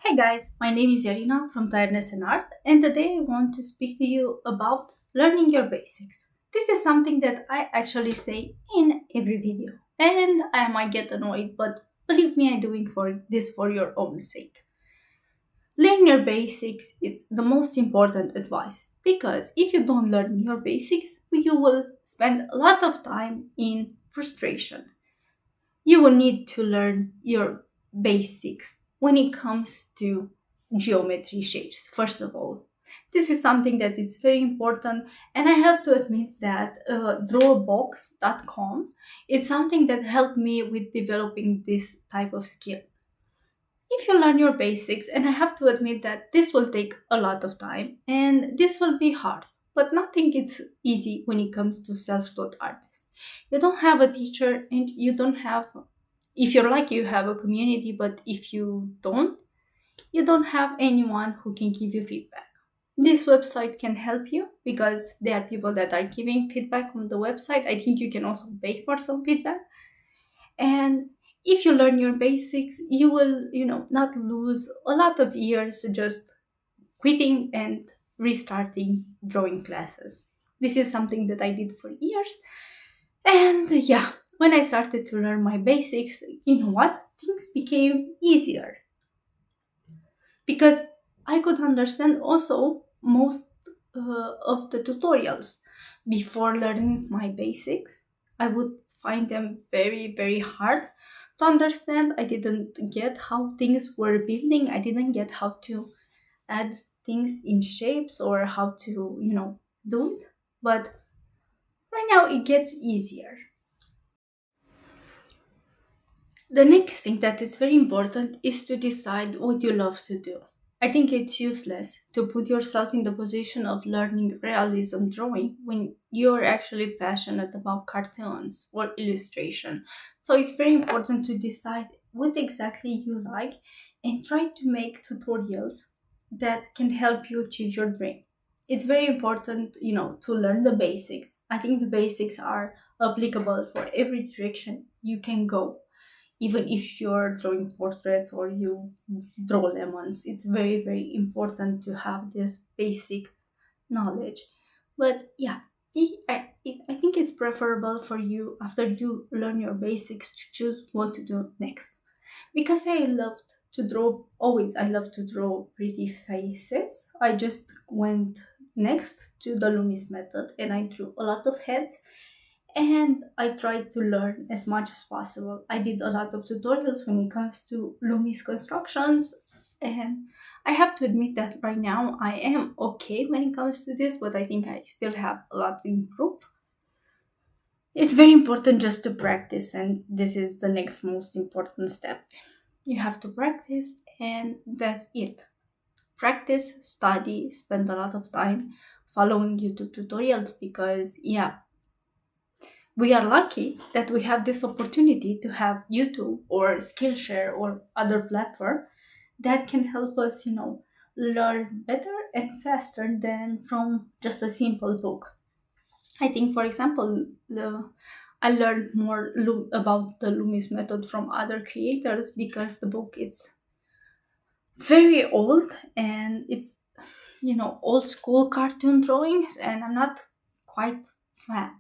Hey guys, my name is Iarina from Tiredness and Art, and today I want to speak to you about learning your basics. This is something that I actually say in every video, and I might get annoyed, but believe me, I'm doing for this for your own sake. Learn your basics, it's the most important advice because if you don't learn your basics, you will spend a lot of time in frustration. You will need to learn your basics when it comes to geometry shapes, first of all. This is something that is very important, and I have to admit that drawbox.com is something that helped me with developing this type of skill. If you learn your basics, and I have to admit that this will take a lot of time and this will be hard, but nothing is easy when it comes to self-taught artists. You don't have a teacher, and you don't have, if you're lucky, you have a community, but if you don't have anyone who can give you feedback. This website can help you because there are people that are giving feedback on the website. I think you can also pay for some feedback. And if you learn your basics, you will, not lose a lot of years just quitting and restarting drawing classes. This is something that I did for years. And yeah, when I started to learn my basics, you know what? Things became easier because I could understand also most of the tutorials. Before learning my basics, I would find them very, very hard to understand. I didn't get how things were building, I didn't get how to add things in shapes or how to, do it. But right now it gets easier. The next thing that is very important is to decide what you love to do. I think it's useless to put yourself in the position of learning realism drawing when you're actually passionate about cartoons or illustration. So it's very important to decide what exactly you like and try to make tutorials that can help you achieve your dream. It's very important, to learn the basics. I think the basics are applicable for every direction you can go, even if you're drawing portraits or you draw lemons. It's very, very important to have this basic knowledge. But yeah, I think it's preferable for you after you learn your basics to choose what to do next. Because I loved to draw, always I love to draw pretty faces. I just went next to the Loomis method and I drew a lot of heads, and I tried to learn as much as possible. I did a lot of tutorials when it comes to Loomis constructions, and I have to admit that right now I am okay when it comes to this, but I think I still have a lot to improve. It's very important just to practice, and this is the next most important step. You have to practice, and that's it. Practice, study, spend a lot of time following YouTube tutorials because, yeah, we are lucky that we have this opportunity to have YouTube or Skillshare or other platform that can help us, learn better and faster than from just a simple book. I think, for example, I learned more about the Loomis method from other creators because the book it's very old and it's old school cartoon drawings, and I'm not quite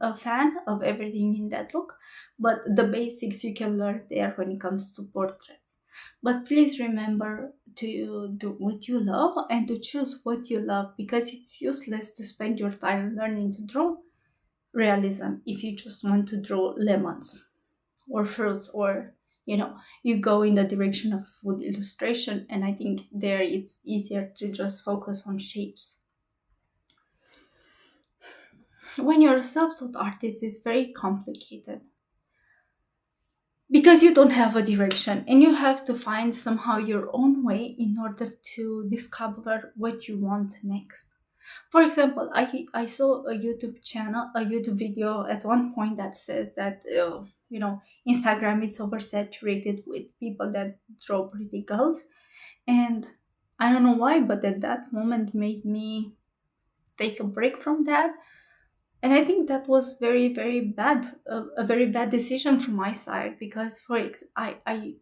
a fan of everything in that book, but the basics you can learn there when it comes to portraits. But please remember to do what you love and to choose what you love, because it's useless to spend your time learning to draw realism if you just want to draw lemons or fruits, or you go in the direction of food illustration, and I think there it's easier to just focus on shapes. When you're a self-taught artist, it's very complicated because you don't have a direction and you have to find somehow your own way in order to discover what you want next. For example, I saw a YouTube video at one point that says that Instagram is oversaturated with people that draw pretty girls, and I don't know why, but at that moment made me take a break from that. And I think that was very, very bad, a very bad decision from my side, because I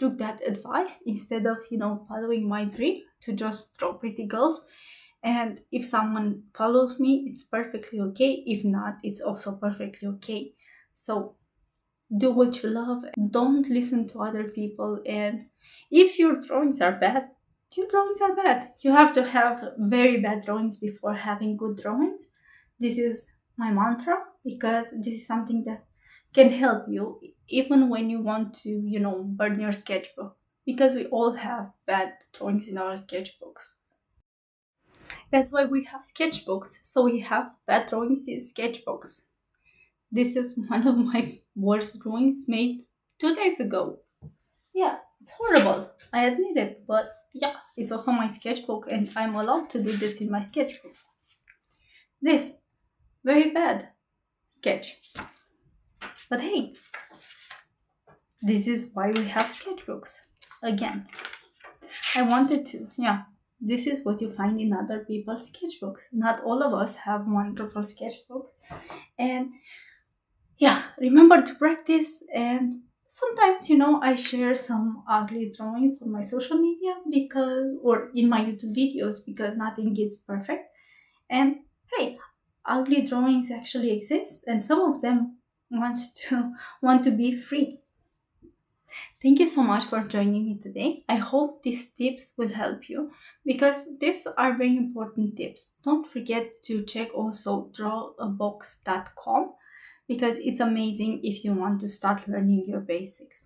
took that advice instead of, following my dream to just draw pretty girls. And if someone follows me, it's perfectly okay. If not, it's also perfectly okay. So do what you love. Don't listen to other people. And if your drawings are bad, your drawings are bad. You have to have very bad drawings before having good drawings. This is my mantra because this is something that can help you even when you want to, burn your sketchbook, because we all have bad drawings in our sketchbooks. That's why we have sketchbooks. So we have bad drawings in sketchbooks. This is one of my worst drawings made 2 days ago. Yeah, it's horrible. I admit it, but yeah, it's also my sketchbook and I'm allowed to do this in my sketchbook. This, very bad sketch. But hey, this is why we have sketchbooks. Again, I wanted to, yeah. This is what you find in other people's sketchbooks. Not all of us have wonderful sketchbooks. And yeah, remember to practice. And sometimes, I share some ugly drawings on my social media because, or in my YouTube videos, because nothing is perfect. And hey, ugly drawings actually exist, and some of them wants to want to be free. Thank you so much for joining me today. I hope these tips will help you because these are very important tips. Don't forget to check also drawabox.com because it's amazing if you want to start learning your basics.